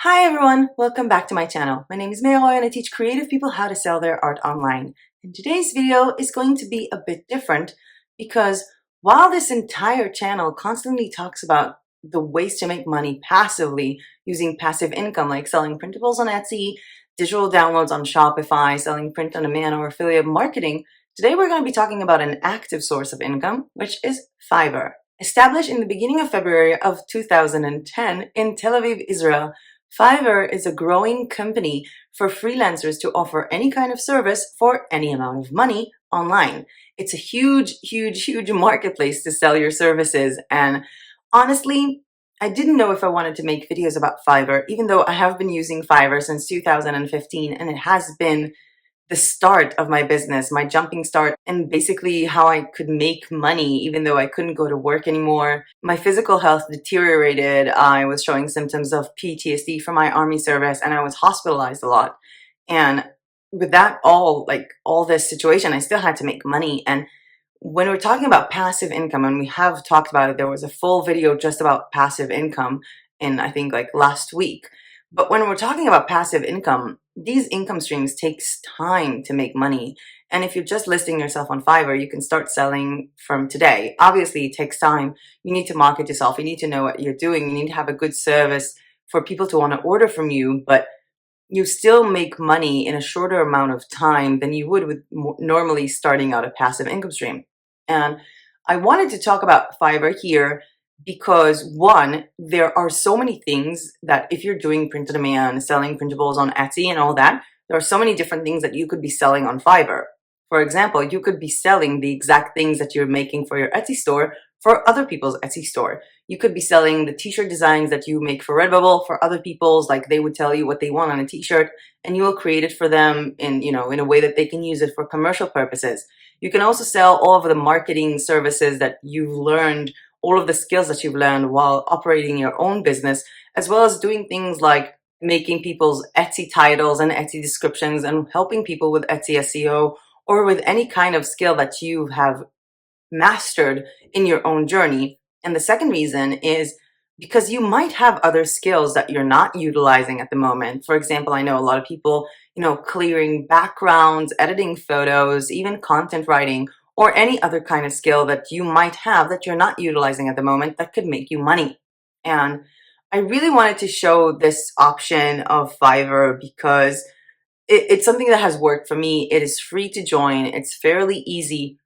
Hi everyone, welcome back to my channel. My name is MeyAroyo and I teach creative people how to sell their art online. And today's video is going to be a bit different because while this entire channel constantly talks about the ways to make money passively using passive income like selling printables on Etsy, digital downloads on Shopify, selling print on demand or affiliate marketing, today we're going to be talking about an active source of income, which is Fiverr. Established in the beginning of February of 2010 in Tel Aviv, Israel, Fiverr is a growing company for freelancers to offer any kind of service for any amount of money online. It's a huge marketplace to sell your services, and honestly, I didn't know if I wanted to make videos about Fiverr, even though I have been using Fiverr since 2015 and it has been the start of my business, my jumping start, and basically how I could make money even though I couldn't go to work anymore. My physical health deteriorated. I was showing symptoms of PTSD from my army service and I was hospitalized a lot. And with that all this situation, I still had to make money. And when we're talking about passive income, and we have talked about it, there was a full video just about passive income in I think like last week. But when we're talking about passive income, these income streams takes time to make money. And if you're just listing yourself on Fiverr, you can start selling from today. Obviously, it takes time. You need to market yourself. You need to know what you're doing. You need to have a good service for people to want to order from you. But you still make money in a shorter amount of time than you would with normally starting out a passive income stream. And I wanted to talk about Fiverr here because one, there are so many things that if you're doing print on demand, selling printables on Etsy and all that, there are so many different things that you could be selling on Fiverr. For example, you could be selling the exact things that you're making for your Etsy store for other people's Etsy store. You could be selling the t-shirt designs that you make for Redbubble for other people's, like they would tell you what they want on a t-shirt and you will create it for them in a way that they can use it for commercial purposes. You can also sell all of the marketing services that you've learned, all of the skills that you've learned while operating your own business, as well as doing things like making people's Etsy titles and Etsy descriptions and helping people with Etsy SEO or with any kind of skill that you have mastered in your own journey. And the second reason is because you might have other skills that you're not utilizing at the moment. For example, I know a lot of people, clearing backgrounds, editing photos, even content writing, or any other kind of skill that you might have that you're not utilizing at the moment that could make you money. And I really wanted to show this option of Fiverr because it's something that has worked for me. It is free to join. It's fairly easy.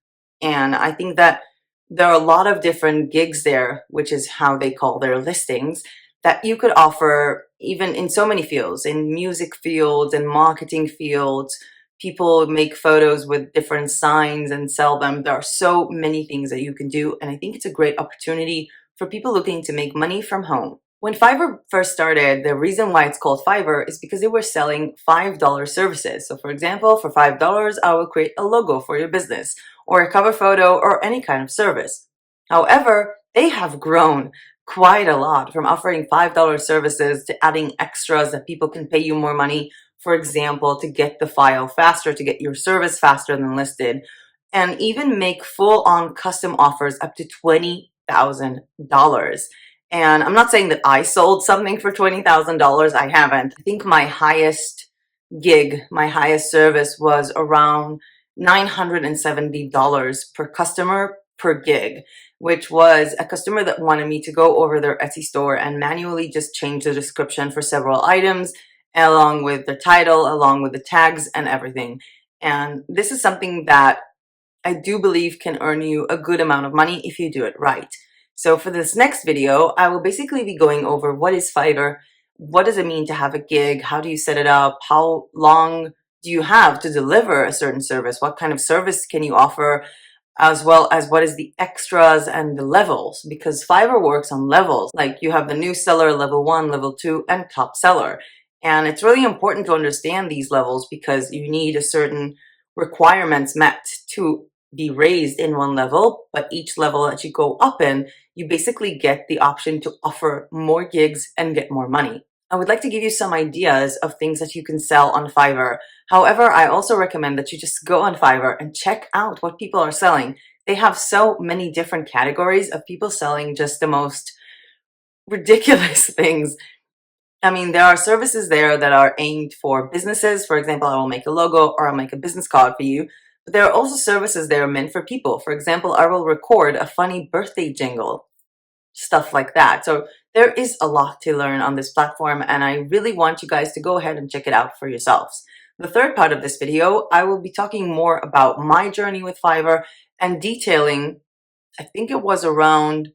And I think that there are a lot of different gigs there, which is how they call their listings, that you could offer even in so many fields, in music fields and marketing fields. People make photos with different signs and sell them. There are so many things that you can do. And I think it's a great opportunity for people looking to make money from home. When Fiverr first started, the reason why it's called Fiverr is because they were selling $5 services. So for example, for $5, I will create a logo for your business or a cover photo or any kind of service. However, they have grown quite a lot from offering $5 services to adding extras that people can pay you more money, for example, to get the file faster, to get your service faster than listed, and even make full-on custom offers up to $20,000. And I'm not saying that I sold something for $20,000. I haven't. I think my highest gig, my highest service was around $970 per customer per gig, which was a customer that wanted me to go over their Etsy store and manually just change the description for several items, along with the title, along with the tags and everything. And this is something that I do believe can earn you a good amount of money if you do it right. So for this next video, I will basically be going over what is Fiverr, what does it mean to have a gig, how do you set it up, how long do you have to deliver a certain service, what kind of service can you offer, as well as what is the extras and the levels, because Fiverr works on levels. Like you have the new seller, level 1, level 2, and top seller. And it's really important to understand these levels because you need a certain requirements met to be raised in one level, but each level that you go up in, you basically get the option to offer more gigs and get more money. I would like to give you some ideas of things that you can sell on Fiverr. However, I also recommend that you just go on Fiverr and check out what people are selling. They have so many different categories of people selling just the most ridiculous things. I mean, there are services there that are aimed for businesses. For example, I will make a logo or I'll make a business card for you. But there are also services that are meant for people. For example, I will record a funny birthday jingle, stuff like that. So there is a lot to learn on this platform, and I really want you guys to go ahead and check it out for yourselves. The third part of this video, I will be talking more about my journey with Fiverr and detailing, I think it was around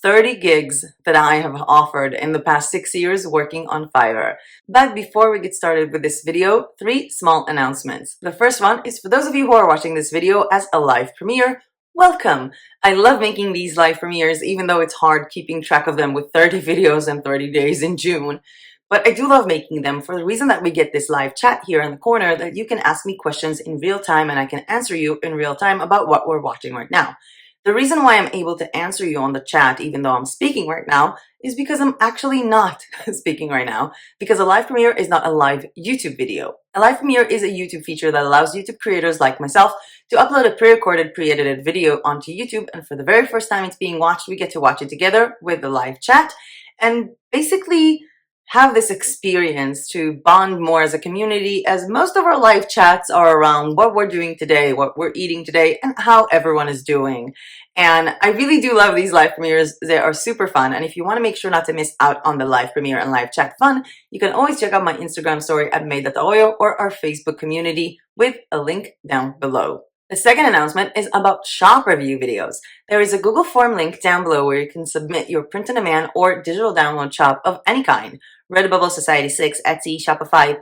30 gigs that I have offered in the past 6 years working on Fiverr. But before we get started with this video, 3 small announcements. The first one is for those of you who are watching this video as a live premiere, welcome! I love making these live premieres, even though it's hard keeping track of them with 30 videos and 30 days in June. But I do love making them for the reason that we get this live chat here in the corner that you can ask me questions in real time and I can answer you in real time about what we're watching right now. The reason why I'm able to answer you on the chat even though I'm speaking right now is because I'm actually not speaking right now, because a live premiere is not a live YouTube video. A live premiere is a YouTube feature that allows YouTube creators like myself to upload a pre-recorded, pre-edited video onto YouTube, and for the very first time it's being watched, we get to watch it together with the live chat and basically have this experience to bond more as a community, as most of our live chats are around what we're doing today, what we're eating today, and how everyone is doing. And I really do love these live premieres. They are super fun. And if you want to make sure not to miss out on the live premiere and live chat fun, you can always check out my Instagram story at MeyAroyo or our Facebook community with a link down below. The second announcement is about shop review videos. There is a Google form link down below where you can submit your print-on-demand or digital download shop of any kind. Redbubble, Society6, Etsy, Shopify,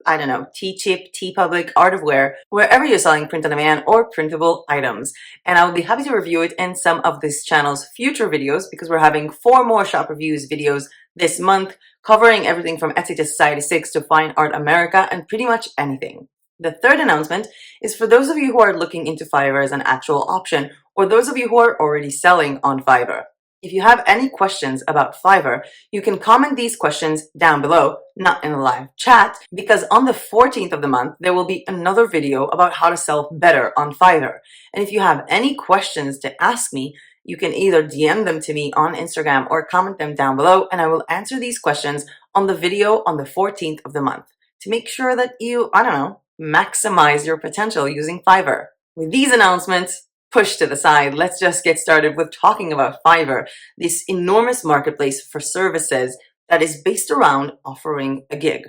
I don't know, Teechip, TeePublic, Art of Wear, wherever you're selling print-on-demand or printable items. And I will be happy to review it in some of this channel's future videos because we're having 4 more shop reviews videos this month, covering everything from Etsy to Society6 to Fine Art America and pretty much anything. The third announcement is for those of you who are looking into Fiverr as an actual option, or those of you who are already selling on Fiverr. If you have any questions about Fiverr, you can comment these questions down below, not in a live chat, because on the 14th of the month, there will be another video about how to sell better on Fiverr. And if you have any questions to ask me, you can either DM them to me on Instagram or comment them down below, and I will answer these questions on the video on the 14th of the month to make sure that you, I don't know, maximize your potential using Fiverr. With these announcements pushed to the side, let's just get started with talking about Fiverr, this enormous marketplace for services that is based around offering a gig.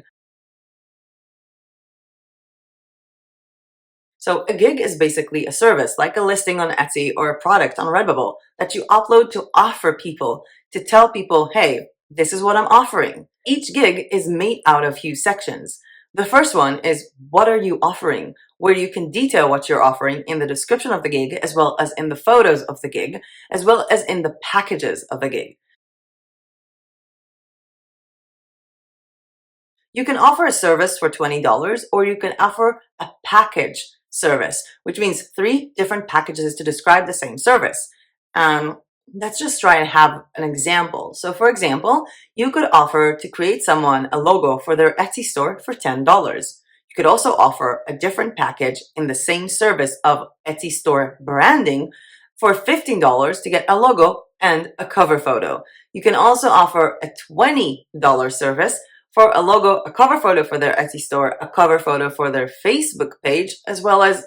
So a gig is basically a service, like a listing on Etsy or a product on Redbubble that you upload to offer people, to tell people, hey, this is what I'm offering. Each gig is made out of a few sections. The first one is, what are you offering? Where you can detail what you're offering in the description of the gig, as well as in the photos of the gig, as well as in the packages of the gig. You can offer a service for $20, or you can offer a package service, which means 3 different packages to describe the same service. Let's just try and have an example. So for example, you could offer to create someone a logo for their Etsy store for $10. You could also offer a different package in the same service of Etsy store branding for $15 to get a logo and a cover photo. You can also offer a $20 service for a logo, a cover photo for their Etsy store, a cover photo for their Facebook page, as well as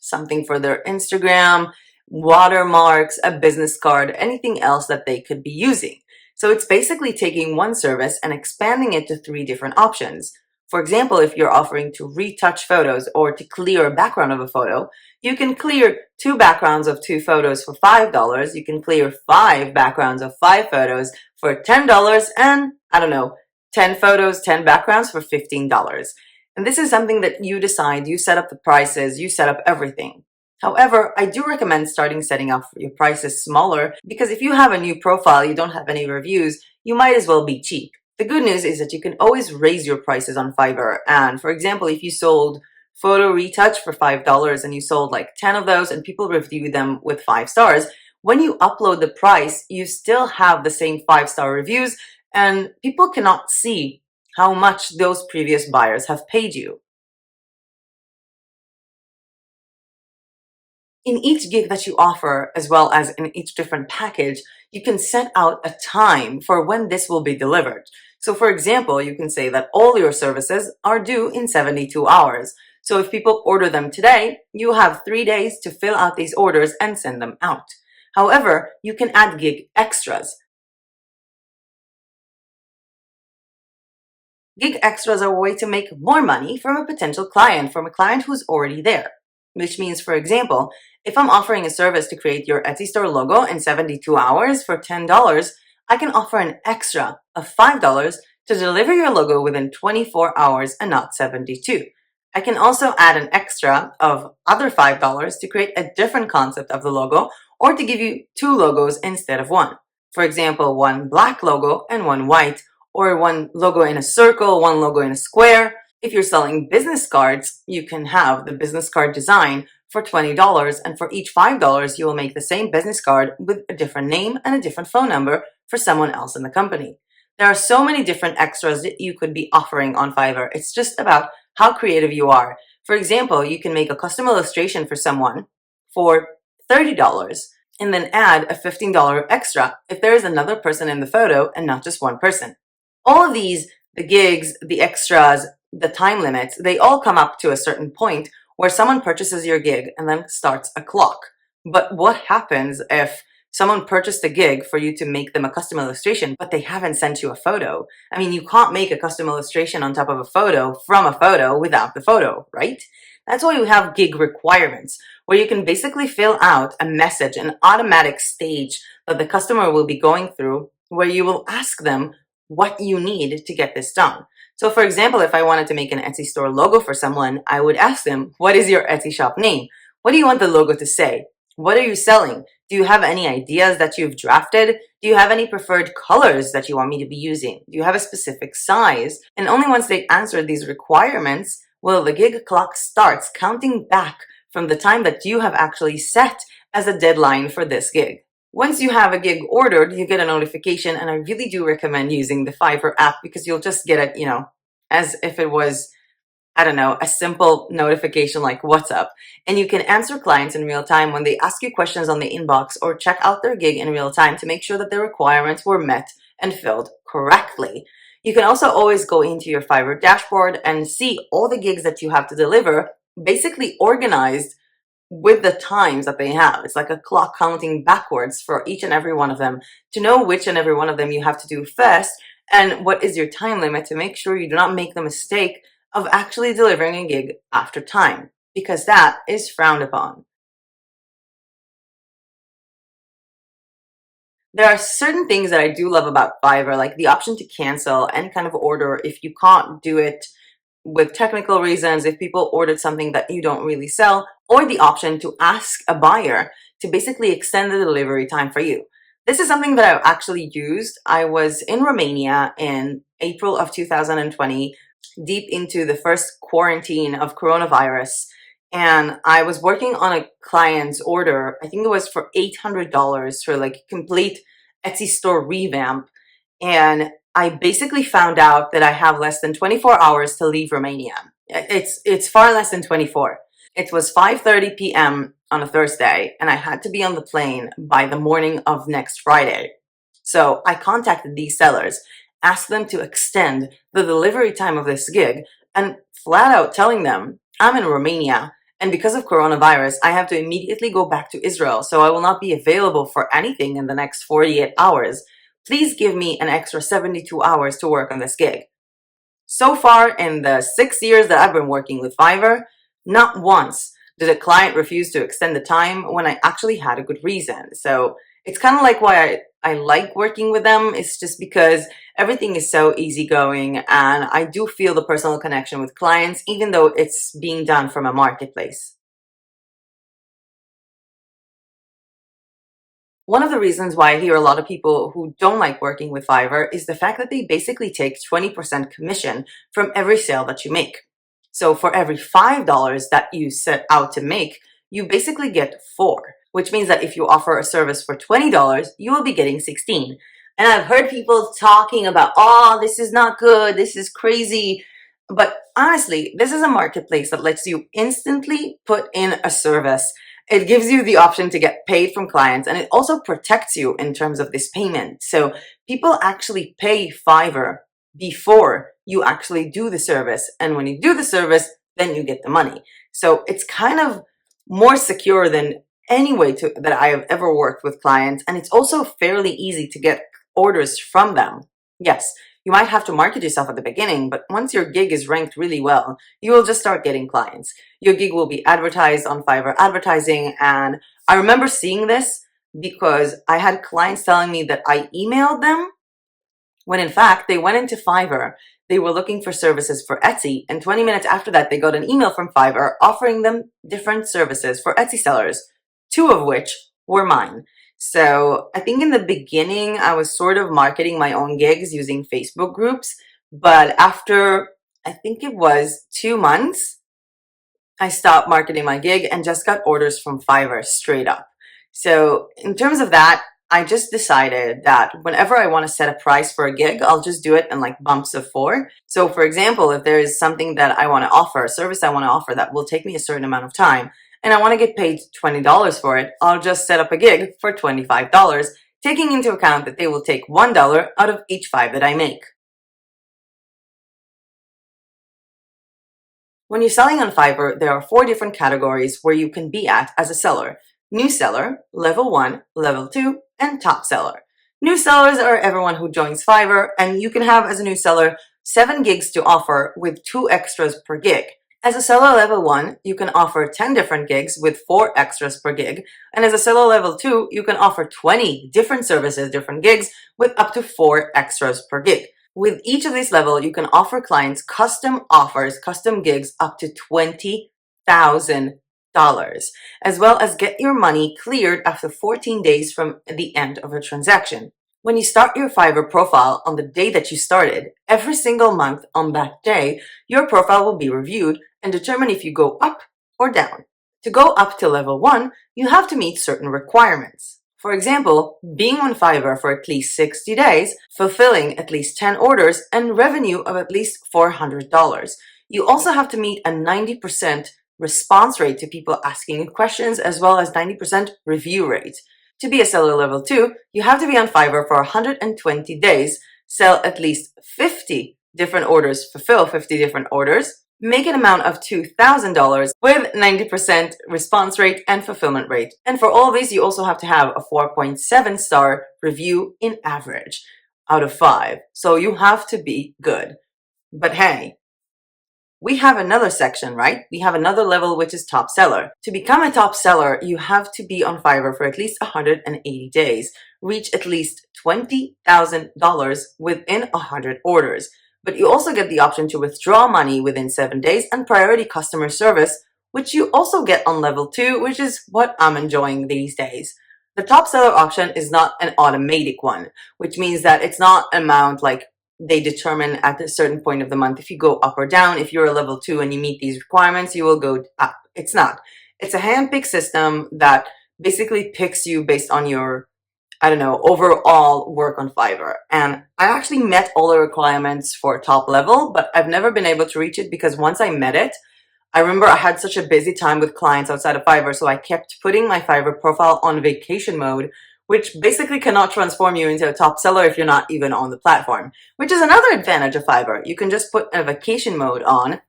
something for their Instagram, watermarks, a business card, anything else that they could be using. So it's basically taking one service and expanding it to 3 different options. For example, if you're offering to retouch photos or to clear a background of a photo, you can clear 2 backgrounds of 2 photos for $5. You can clear 5 backgrounds of 5 photos for $10, and I don't know, 10 photos, 10 backgrounds for $15. And this is something that you decide, you set up the prices, you set up everything. However, I do recommend setting up your prices smaller, because if you have a new profile, you don't have any reviews, you might as well be cheap. The good news is that you can always raise your prices on Fiverr. And for example, if you sold photo retouch for $5 and you sold like 10 of those and people reviewed them with 5 stars, when you upload the price, you still have the same 5-star reviews and people cannot see how much those previous buyers have paid you. In each gig that you offer, as well as in each different package, you can set out a time for when this will be delivered. So for example, you can say that all your services are due in 72 hours. So if people order them today, you have 3 days to fill out these orders and send them out. However, you can add gig extras. Gig extras are a way to make more money from a potential client, from a client who's already there. Which means, for example, if I'm offering a service to create your Etsy store logo in 72 hours for $10, I can offer an extra of $5 to deliver your logo within 24 hours and not 72. I can also add an extra of other $5 to create a different concept of the logo or to give you two logos instead of one. For example, one black logo and one white, or one logo in a circle, one logo in a square. If you're selling business cards, you can have the business card design for $20, and for each $5, you will make the same business card with a different name and a different phone number for someone else in the company. There are so many different extras that you could be offering on Fiverr. It's just about how creative you are. For example, you can make a custom illustration for someone for $30 and then add a $15 extra if there is another person in the photo and not just one person. All of these, the gigs, the extras, the time limits, they all come up to a certain point where someone purchases your gig and then starts a clock. But what happens if someone purchased a gig for you to make them a custom illustration, but they haven't sent you a photo? I mean, you can't make a custom illustration on top of a photo from a photo without the photo, right? That's why we have gig requirements, where you can basically fill out a message, an automatic stage that the customer will be going through, where you will ask them what you need to get this done. So for example, if I wanted to make an Etsy store logo for someone, I would ask them, what is your Etsy shop name? What do you want the logo to say? What are you selling? Do you have any ideas that you've drafted? Do you have any preferred colors that you want me to be using? Do you have a specific size? And only once they answer these requirements will the gig clock starts counting back from the time that you have actually set as a deadline for this gig. Once you have a gig ordered, you get a notification, and I really do recommend using the Fiverr app because you'll just get it, as if it was, I don't know, a simple notification like WhatsApp. And you can answer clients in real time when they ask you questions on the inbox, or check out their gig in real time to make sure that their requirements were met and filled correctly. You can also always go into your Fiverr dashboard and see all the gigs that you have to deliver, basically organized with the times that they have. It's like a clock counting backwards for each and every one of them to know which and every one of them you have to do first and what is your time limit, to make sure you do not make the mistake of actually delivering a gig after time, because that is frowned upon. There are certain things that I do love about Fiverr, like the option to cancel any kind of order if you can't do it with technical reasons, if people ordered something that you don't really sell, or the option to ask a buyer to basically extend the delivery time for you. This is something that I've actually used. I was in Romania in April of 2020, deep into the first quarantine of coronavirus, and I was working on a client's order. I think it was for $800 for like complete Etsy store revamp, and I basically found out that I have less than 24 hours to leave Romania. It's far less than 24. It was 5:30 p.m. on a Thursday, and I had to be on the plane by the morning of next Friday. So I contacted these sellers, asked them to extend the delivery time of this gig, and flat out telling them, I'm in Romania, and because of coronavirus, I have to immediately go back to Israel, so I will not be available for anything in the next 48 hours. Please give me an extra 72 hours to work on this gig. So far, in the 6 years that I've been working with Fiverr, not once did a client refuse to extend the time when I actually had a good reason. So it's kind of like why I like working with them. It's just because everything is so easygoing, and I do feel the personal connection with clients, even though it's being done from a marketplace. One of the reasons why I hear a lot of people who don't like working with Fiverr is the fact that they basically take 20% commission from every sale that you make. So for every $5 that you set out to make, you basically get 4, which means that if you offer a service for $20, you will be getting 16. And I've heard people talking about, oh, this is not good, this is crazy. But honestly, this is a marketplace that lets you instantly put in a service. It gives you the option to get paid from clients, and it also protects you in terms of this payment. So people actually pay Fiverr before you actually do the service. And when you do the service, then you get the money. So it's kind of more secure than any way that I have ever worked with clients. And it's also fairly easy to get orders from them. Yes, you might have to market yourself at the beginning, but once your gig is ranked really well, you will just start getting clients. Your gig will be advertised on Fiverr advertising. And I remember seeing this because I had clients telling me that I emailed them when in fact they went into Fiverr. They were looking for services for Etsy, and 20 minutes after that, they got an email from Fiverr offering them different services for Etsy sellers, two of which were mine. So I think in the beginning, I was sort of marketing my own gigs using Facebook groups, but after I think it was 2 months, I stopped marketing my gig and just got orders from Fiverr straight up. So in terms of that, I just decided that whenever I want to set a price for a gig, I'll just do it in like bumps of 4. So for example, if there is something that I want to offer, a service I want to offer that will take me a certain amount of time, and I want to get paid $20 for it, I'll just set up a gig for $25, taking into account that they will take $1 out of each 5 that I make. When you're selling on Fiverr, there are 4 different categories where you can be at as a seller: new seller, level 1, level 2, and top seller. New sellers are everyone who joins Fiverr, and you can have as a new seller 7 gigs to offer with 2 extras per gig. As a seller level 1, you can offer 10 different gigs with 4 extras per gig. And as a seller level 2, you can offer 20 different services, different gigs with up to 4 extras per gig. With each of these levels, you can offer clients custom offers, custom gigs up to $20,000, as well as get your money cleared after 14 days from the end of a transaction. When you start your Fiverr profile on the day that you started, every single month on that day, your profile will be reviewed and determine if you go up or down. To go up to level 1, you have to meet certain requirements. For example, being on Fiverr for at least 60 days, fulfilling at least 10 orders, and revenue of at least $400. You also have to meet a 90% response rate to people asking you questions, as well as 90% review rate. To be a seller level 2, you have to be on Fiverr for 120 days, sell at least 50 different orders, fulfill 50 different orders, make an amount of $2,000 with 90% response rate and fulfillment rate. And for all of these, you also have to have a 4.7 star review in average out of 5. So you have to be good. But hey, we have another section, right? We have another level, which is top seller. To become a top seller, you have to be on Fiverr for at least 180 days, reach at least $20,000 within 100 orders. But you also get the option to withdraw money within 7 days and priority customer service, which you also get on level 2, which is what I'm enjoying these days. The top seller option is not an automatic one, which means that it's not an amount like they determine at a certain point of the month if you go up or down. If you're a level 2 and you meet these requirements, you will go up. It's not. It's a hand-picked system that basically picks you based on your, overall work on Fiverr. And I actually met all the requirements for top level, but I've never been able to reach it because once I met it, I remember I had such a busy time with clients outside of Fiverr, so I kept putting my Fiverr profile on vacation mode, which basically cannot transform you into a top seller if you're not even on the platform, which is another advantage of Fiverr. You can just put a vacation mode on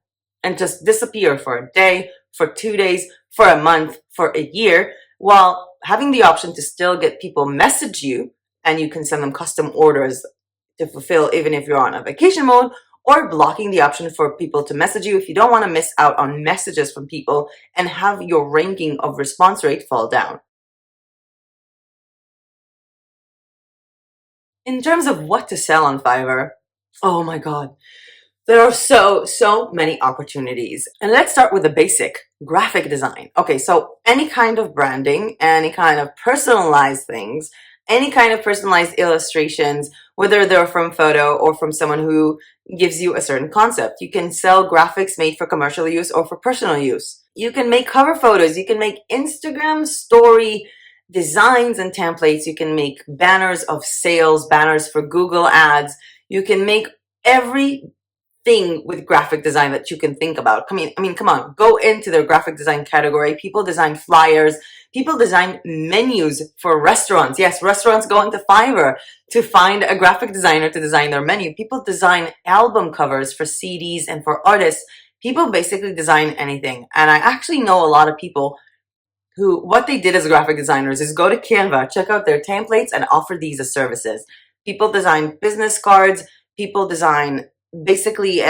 and just disappear for a day, for 2 days, for a month, for a year, while having the option to still get people message you, and you can send them custom orders to fulfill even if you're on a vacation mode, or blocking the option for people to message you if you don't want to miss out on messages from people and have your ranking of response rate fall down. In terms of what to sell on Fiverr, oh my God, there are so many opportunities. And let's start with the basic graphic design. Okay, so any kind of branding, any kind of personalized things, any kind of personalized illustrations, whether they're from photo or from someone who gives you a certain concept. You can sell graphics made for commercial use or for personal use. You can make cover photos. You can make Instagram story designs and templates. You can make banners of sales, banners for Google ads. You can make everything thing with graphic design that you can think about. I mean, come on, go into their graphic design category. People design flyers. People design menus for restaurants. Yes, restaurants go into Fiverr to find a graphic designer to design their menu. People design album covers for CDs and for artists. People basically design anything. And I actually know a lot of people who, what they did as graphic designers is go to Canva, check out their templates, and offer these as services. People design business cards. People design basically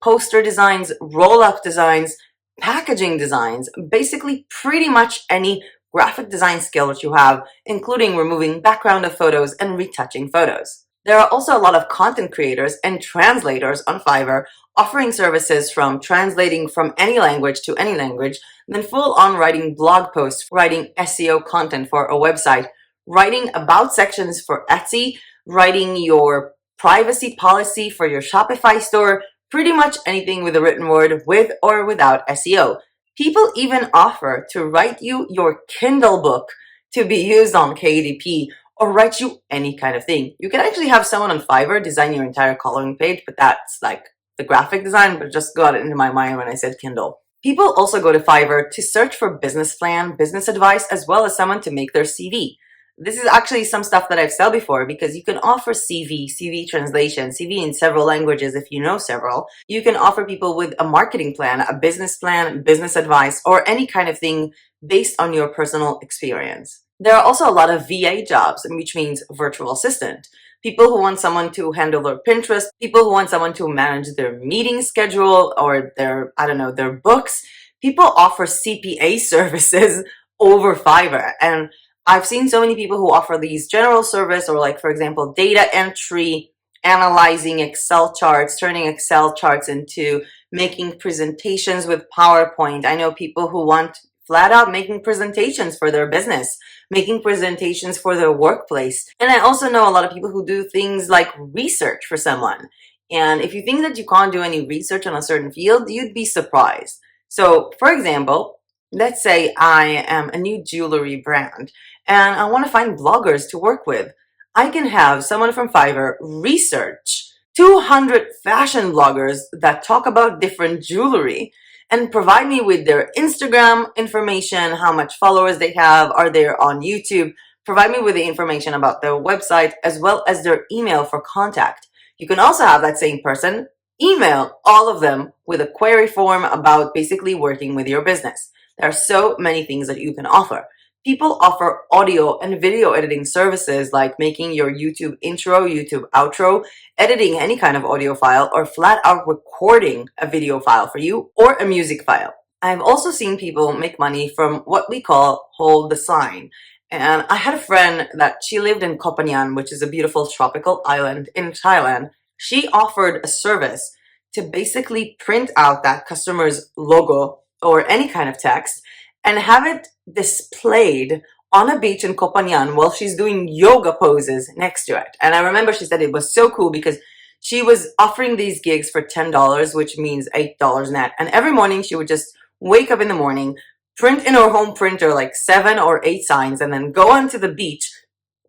poster designs, roll-up designs, packaging designs, basically pretty much any graphic design skill that you have, including removing background of photos and retouching photos. There are also a lot of content creators and translators on Fiverr offering services from translating from any language to any language, then full-on writing blog posts, writing SEO content for a website, writing about sections for Etsy, writing your privacy policy for your Shopify store, pretty much anything with a written word with or without SEO. People even offer to write you your Kindle book to be used on KDP or write you any kind of thing. You can actually have someone on Fiverr design your entire coloring page, but that's like the graphic design, but just got it into my mind when I said Kindle. People also go to Fiverr to search for business plan, business advice, as well as someone to make their CV. This is actually some stuff that I've sold before because you can offer CV translation, CV in several languages if you know several. You can offer people with a marketing plan, business advice, or any kind of thing based on your personal experience. There are also a lot of VA jobs, which means virtual assistant. People who want someone to handle their Pinterest, people who want someone to manage their meeting schedule or their, their books. People offer CPA services over Fiverr. And I've seen so many people who offer these general service or like, for example, data entry, analyzing Excel charts, turning Excel charts into making presentations with PowerPoint. I know people who want flat out making presentations for their business, making presentations for their workplace. And I also know a lot of people who do things like research for someone. And if you think that you can't do any research on a certain field, you'd be surprised. So, for example, let's say I am a new jewelry brand and I want to find bloggers to work with. I can have someone from Fiverr research 200 fashion bloggers that talk about different jewelry and provide me with their Instagram information, how much followers they have, are they on YouTube, provide me with the information about their website, as well as their email for contact. You can also have that same person email all of them with a query form about basically working with your business. There are so many things that you can offer. People offer audio and video editing services like making your YouTube intro, YouTube outro, editing any kind of audio file, or flat out recording a video file for you or a music file. I've also seen people make money from what we call hold the sign. And I had a friend that she lived in Koh Phangan, which is a beautiful tropical island in Thailand. She offered a service to basically print out that customer's logo or any kind of text and have it displayed on a beach in Koh Phangan while she's doing yoga poses next to it. And I remember she said it was so cool because she was offering these gigs for $10, which means $8 net. And every morning she would just wake up in the morning, print in her home printer like 7 or 8 signs, and then go onto the beach,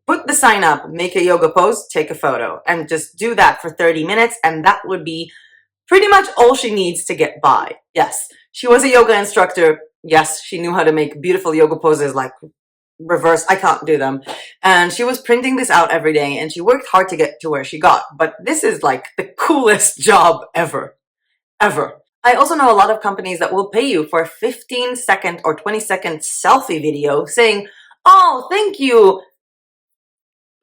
put the sign up, make a yoga pose, take a photo, and just do that for 30 minutes. And that would be pretty much all she needs to get by. Yes, she was a yoga instructor. Yes, she knew how to make beautiful yoga poses like reverse. I can't do them. And she was printing this out every day and she worked hard to get to where she got. But this is like the coolest job ever. I also know a lot of companies that will pay you for a 15-second or 20-second selfie video saying, "Oh, thank you,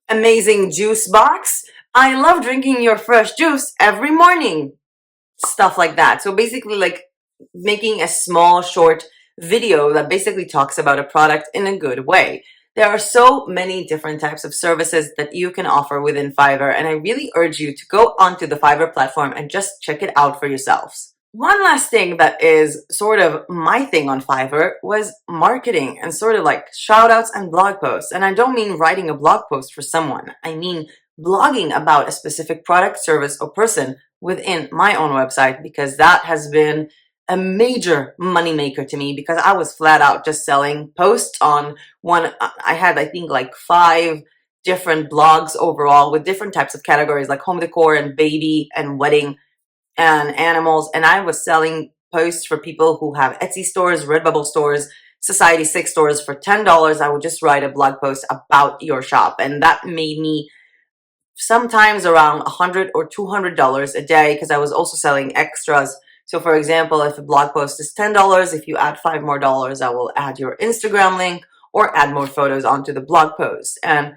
amazing juice box. I love drinking your fresh juice every morning." Stuff like that. So basically like making a small short video that basically talks about a product in a good way. There are so many different types of services that you can offer within Fiverr, and I really urge you to go onto the Fiverr platform and just check it out for yourselves. One last thing that is sort of my thing on Fiverr was marketing and sort of like shout outs and blog posts. And I don't mean writing a blog post for someone. I mean blogging about a specific product, service, or person within my own website, because that has been a major moneymaker to me because I was flat out just selling posts on one. I had, I think, like 5 different blogs overall with different types of categories like home decor and baby and wedding. and animals, and I was selling posts for people who have Etsy stores, Redbubble stores, Society 6 stores. For $10, I would just write a blog post about your shop, and that made me sometimes around $100 or $200 a day, because I was also selling extras. So for example, if a blog post is $10, if you add $5 more, I will add your Instagram link or add more photos onto the blog post. And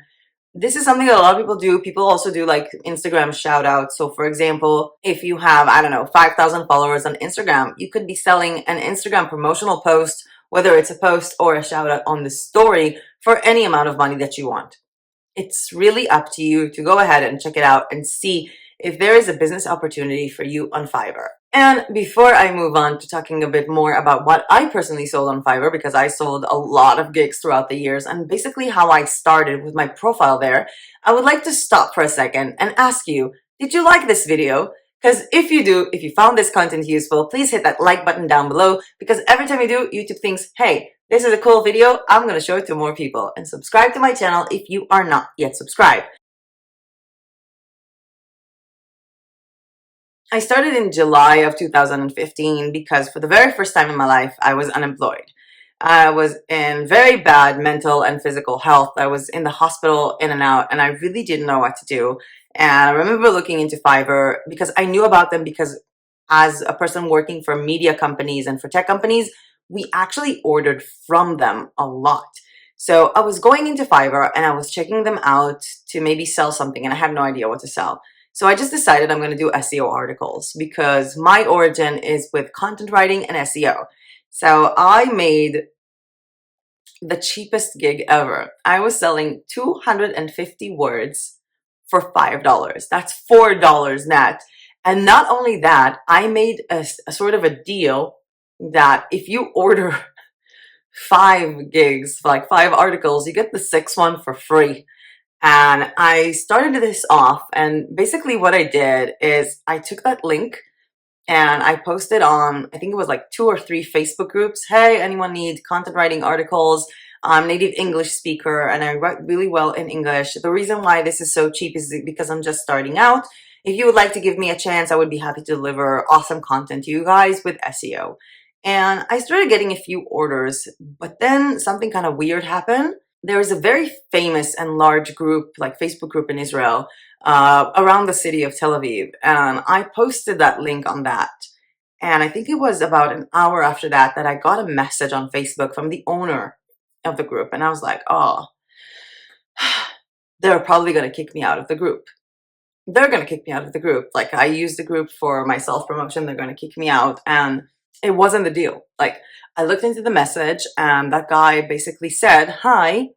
this is something that a lot of people do. People also do like Instagram shout outs. So for example, if you have, I don't know, 5,000 followers on Instagram, you could be selling an Instagram promotional post, whether it's a post or a shout out on the story, for any amount of money that you want. It's really up to you to go ahead and check it out and see if there is a business opportunity for you on Fiverr. And before I move on to talking a bit more about what I personally sold on Fiverr, because I sold a lot of gigs throughout the years, and basically how I started with my profile there, I would like to stop for a second and ask you, did you like this video? Because if you do, if you found this content useful, please hit that like button down below, because every time you do, YouTube thinks, hey, this is a cool video, I'm going to show it to more people. And subscribe to my channel if you are not yet subscribed. I started in July of 2015 because for the very first time in my life, I was unemployed. I was in very bad mental and physical health. I was in the hospital in and out, and I really didn't know what to do. And I remember looking into Fiverr because I knew about them, because as a person working for media companies and for tech companies, we actually ordered from them a lot. So I was going into Fiverr and I was checking them out to maybe sell something, and I had no idea what to sell. So I just decided I'm going to do SEO articles because my origin is with content writing and SEO. So I made the cheapest gig ever. I was selling 250 words for $5. That's $4 net. And not only that, I made a sort of a deal that if you order 5 gigs, like 5 articles, you get the 6th one for free. And I started this off, and basically what I did is I took that link and I posted on, I think it was like 2 or 3 Facebook groups. Hey, anyone need content writing articles? I'm native English speaker and I write really well in English. The reason why this is so cheap is because I'm just starting out. If you would like to give me a chance, I would be happy to deliver awesome content to you guys with SEO. And I started getting a few orders, but then something kind of weird happened. There is a very famous and large group, like Facebook group in Israel, around the city of Tel Aviv. And I posted that link on that. And I think it was about an hour after that I got a message on Facebook from the owner of the group. And I was like, oh, they're probably going to kick me out of the group. They're going to kick me out of the group. Like, I use the group for my self-promotion. They're going to kick me out. And it wasn't the deal. Like, I looked into the message and that guy basically said, hi,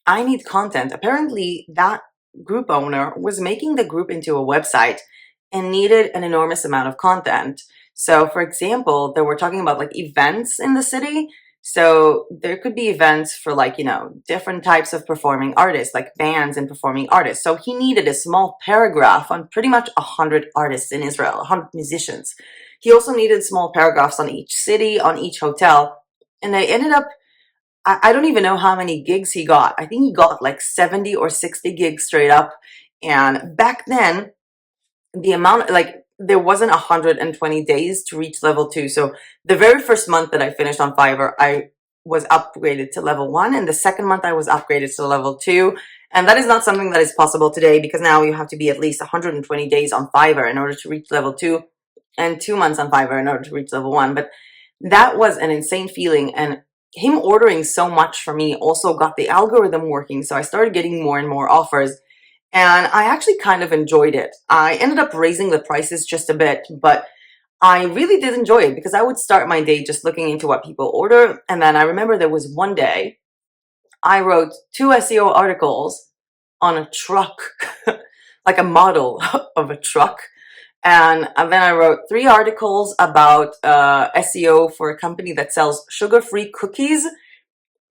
I need content. Apparently that group owner was making the group into a website and needed an enormous amount of content. So for example, they were talking about like events in the city. So there could be events for like, you know, different types of performing artists, like bands and performing artists. So he needed a small paragraph on pretty much 100 artists in Israel, 100 musicians. He also needed small paragraphs on each city, on each hotel. And they ended up, I don't even know how many gigs he got. I think he got like 70 or 60 gigs straight up. And back then, the amount, like, there wasn't 120 days to reach level 2. So the very first month that I finished on Fiverr, I was upgraded to level 1. And the second month I was upgraded to level 2. And that is not something that is possible today, because now you have to be at least 120 days on Fiverr in order to reach level 2, and 2 months on Fiverr in order to reach level 1. But that was an insane feeling. And him ordering so much for me also got the algorithm working. So I started getting more and more offers. And I actually kind of enjoyed it. I ended up raising the prices just a bit, but I really did enjoy it because I would start my day just looking into what people order. And then I remember there was one day I wrote 2 SEO articles on a truck, like a model of a truck. And then I wrote 3 articles about SEO for a company that sells sugar-free cookies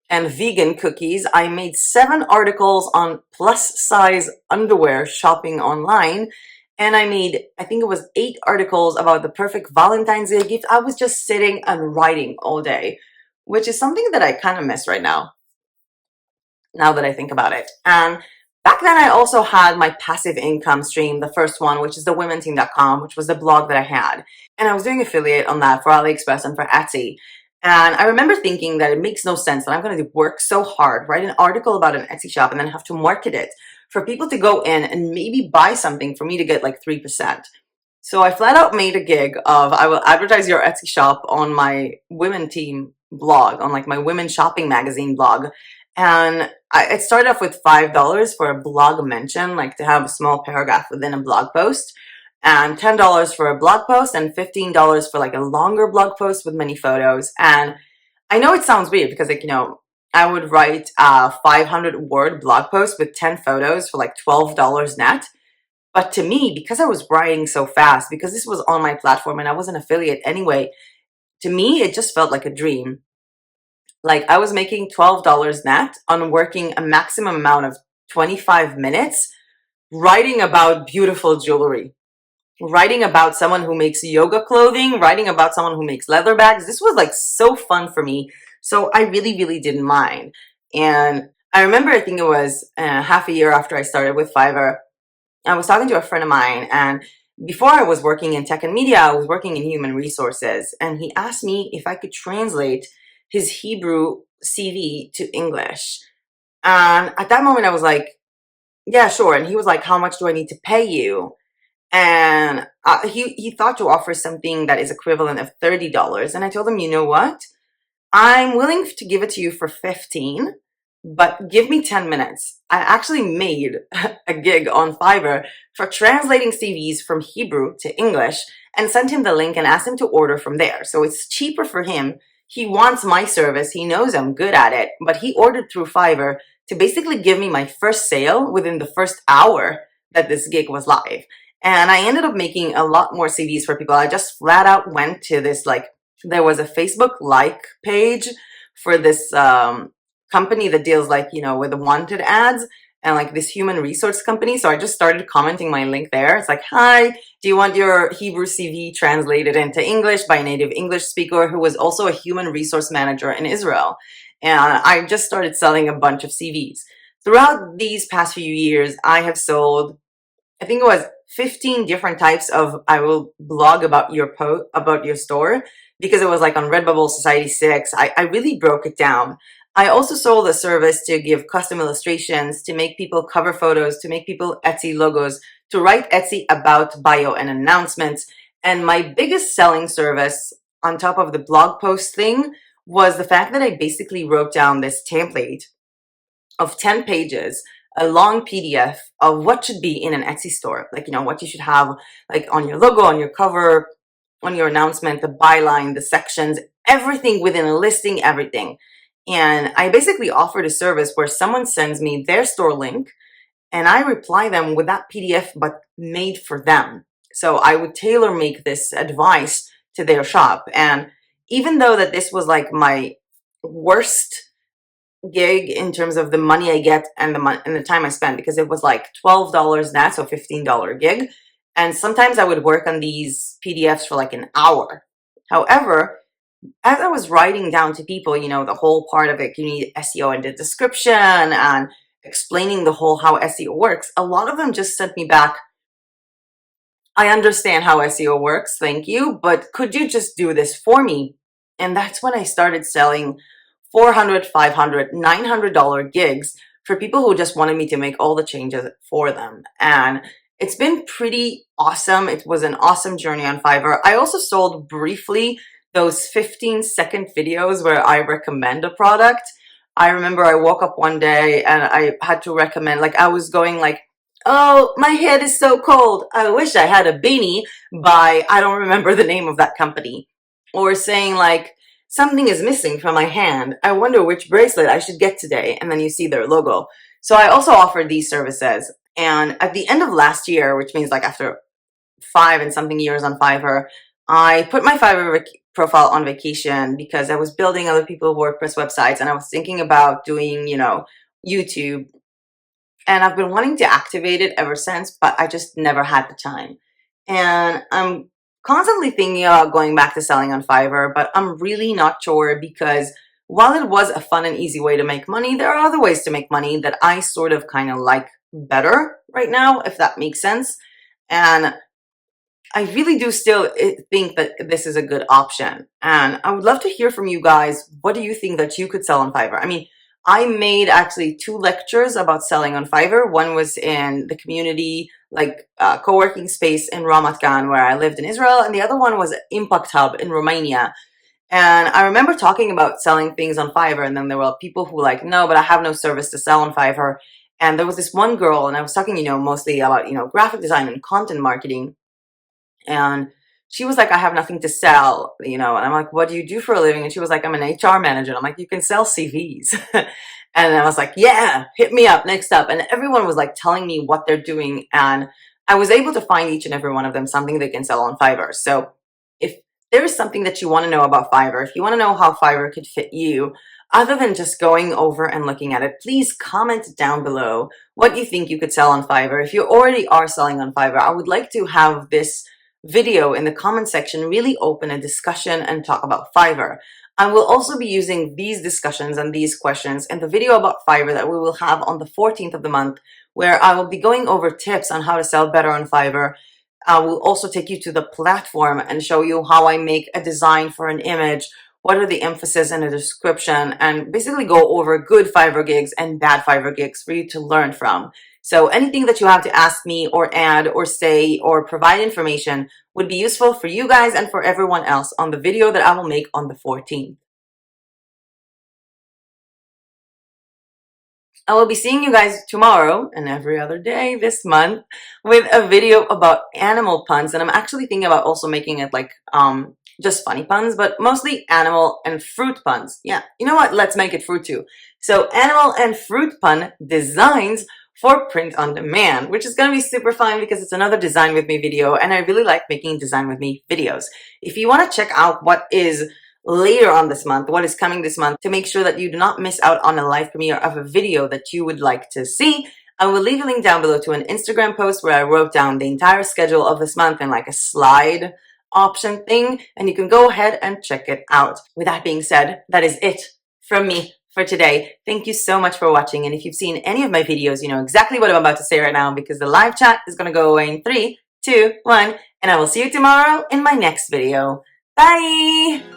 and vegan cookies. I made 7 articles on plus-size underwear shopping online. And I made, I think it was 8 articles about the perfect Valentine's Day gift. I was just sitting and writing all day, which is something that I kind of miss right now that I think about it. And Back then, I also had my passive income stream, the first one, which is the womenteam.com, which was the blog that I had. And I was doing affiliate on that for AliExpress and for Etsy. And I remember thinking that it makes no sense that I'm going to work so hard, write an article about an Etsy shop, and then have to market it for people to go in and maybe buy something for me to get like 3%. So I flat out made a gig of, I will advertise your Etsy shop on my women team blog, on like my women shopping magazine blog. And it started off with $5 for a blog mention, like to have a small paragraph within a blog post, and $10 for a blog post, and $15 for like a longer blog post with many photos. And I know it sounds weird because, like, I would write a 500-word blog post with 10 photos for like $12 net. But to me, because I was writing so fast, because this was on my platform and I was an affiliate anyway, to me, it just felt like a dream. Like, I was making $12 net on working a maximum amount of 25 minutes, writing about beautiful jewelry, writing about someone who makes yoga clothing, writing about someone who makes leather bags. This was like so fun for me. So I really, really didn't mind. And I remember, I think it was half a year after I started with Fiverr, I was talking to a friend of mine, and before I was working in tech and media, I was working in human resources, and he asked me if I could translate his Hebrew CV to English. And at that moment, I was like, yeah, sure. And he was like, how much do I need to pay you? And he thought to offer something that is equivalent of $30. And I told him, you know what? I'm willing to give it to you for 15, but give me 10 minutes. I actually made a gig on Fiverr for translating CVs from Hebrew to English and sent him the link and asked him to order from there. So it's cheaper for him. He wants my service. He knows I'm good at it, but he ordered through Fiverr to basically give me my first sale within the first hour that this gig was live. And I ended up making a lot more CVs for people. I just flat out went to this, like, there was a Facebook like page for this company that deals, like, with the wanted ads, and like this human resource company. So I just started commenting my link there. It's like, hi, do you want your Hebrew CV translated into English by a native English speaker who was also a human resource manager in Israel? And I just started selling a bunch of CVs. Throughout these past few years, I have sold, I think it was 15 different types of, I will blog about your about your store, because it was like on Redbubble, Society 6. I really broke it down. I also sold a service to give custom illustrations, to make people cover photos, to make people Etsy logos, to write Etsy about, bio, and announcements. And my biggest selling service on top of the blog post thing was the fact that I basically wrote down this template of 10 pages, a long PDF of what should be in an Etsy store. Like, what you should have, like, on your logo, on your cover, on your announcement, the byline, the sections, everything within a listing, everything. And I basically offered a service where someone sends me their store link and I reply them with that PDF, but made for them. So I would tailor make this advice to their shop. And even though that this was like my worst gig in terms of the money I get and the time I spend, because it was like $12 net, so $15 gig. And sometimes I would work on these PDFs for like an hour. However, as I was writing down to people, the whole part of it, you need SEO and the description and explaining the whole how SEO works, a lot of them just sent me back, I understand how SEO works, thank you, but could you just do this for me? And that's when I started selling $400, $500, $900 gigs for people who just wanted me to make all the changes for them. And it's been pretty awesome. It was an awesome journey on Fiverr. I also sold briefly those 15-second videos where I recommend a product. I remember I woke up one day and I had to recommend, like, I was going like, oh, my head is so cold, I wish I had a beanie, by, I don't remember the name of that company. Or saying like, something is missing from my hand, I wonder which bracelet I should get today. And then you see their logo. So I also offered these services. And at the end of last year, which means like after 5 and something years on Fiverr, I put my Fiverr profile on vacation because I was building other people's WordPress websites and I was thinking about doing, YouTube. And I've been wanting to activate it ever since, but I just never had the time. And I'm constantly thinking about going back to selling on Fiverr, but I'm really not sure, because while it was a fun and easy way to make money, there are other ways to make money that I sort of kind of like better right now, if that makes sense. And I really do still think that this is a good option. And I would love to hear from you guys. What do you think that you could sell on Fiverr? I mean, I made actually 2 lectures about selling on Fiverr. One was in the community, like co-working space in Ramat Gan, where I lived in Israel. And the other one was Impact Hub in Romania. And I remember talking about selling things on Fiverr, and then there were people who were like, no, but I have no service to sell on Fiverr. And there was this one girl, and I was talking, mostly about, graphic design and content marketing. And she was like, I have nothing to sell, and I'm like, what do you do for a living? And she was like, I'm an HR manager. And I'm like, you can sell CVs. And I was like, yeah, hit me up, next up. And everyone was like telling me what they're doing. And I was able to find each and every one of them something they can sell on Fiverr. So if there is something that you want to know about Fiverr, if you want to know how Fiverr could fit you, other than just going over and looking at it, please comment down below what you think you could sell on Fiverr. If you already are selling on Fiverr, I would like to have this video in the comment section really open a discussion and talk about Fiverr. I will also be using these discussions and these questions in the video about Fiverr that we will have on the 14th of the month, where I will be going over tips on how to sell better on Fiverr. I will also take you to the platform and show you how I make a design for an image, what are the emphasis in the description, and basically go over good Fiverr gigs and bad Fiverr gigs for you to learn from. So anything that you have to ask me or add or say or provide information would be useful for you guys and for everyone else on the video that I will make on the 14th. I will be seeing you guys tomorrow and every other day this month with a video about animal puns. And I'm actually thinking about also making it like just funny puns, but mostly animal and fruit puns. Yeah, you know what? Let's make it fruit too. So animal and fruit pun designs for print on demand, which is going to be super fun because it's another design with me video, and I really like making design with me videos. If you want to check out what is later on this month, what is coming this month, to make sure that you do not miss out on a live premiere of a video that you would like to see, I will leave a link down below to an Instagram post where I wrote down the entire schedule of this month in like a slide option thing, and you can go ahead and check it out. With that being said, that is it from me for today. Thank you so much for watching, and if you've seen any of my videos, you know exactly what I'm about to say right now because the live chat is going to go away in 3, 2, 1, and I will see you tomorrow in my next video. Bye!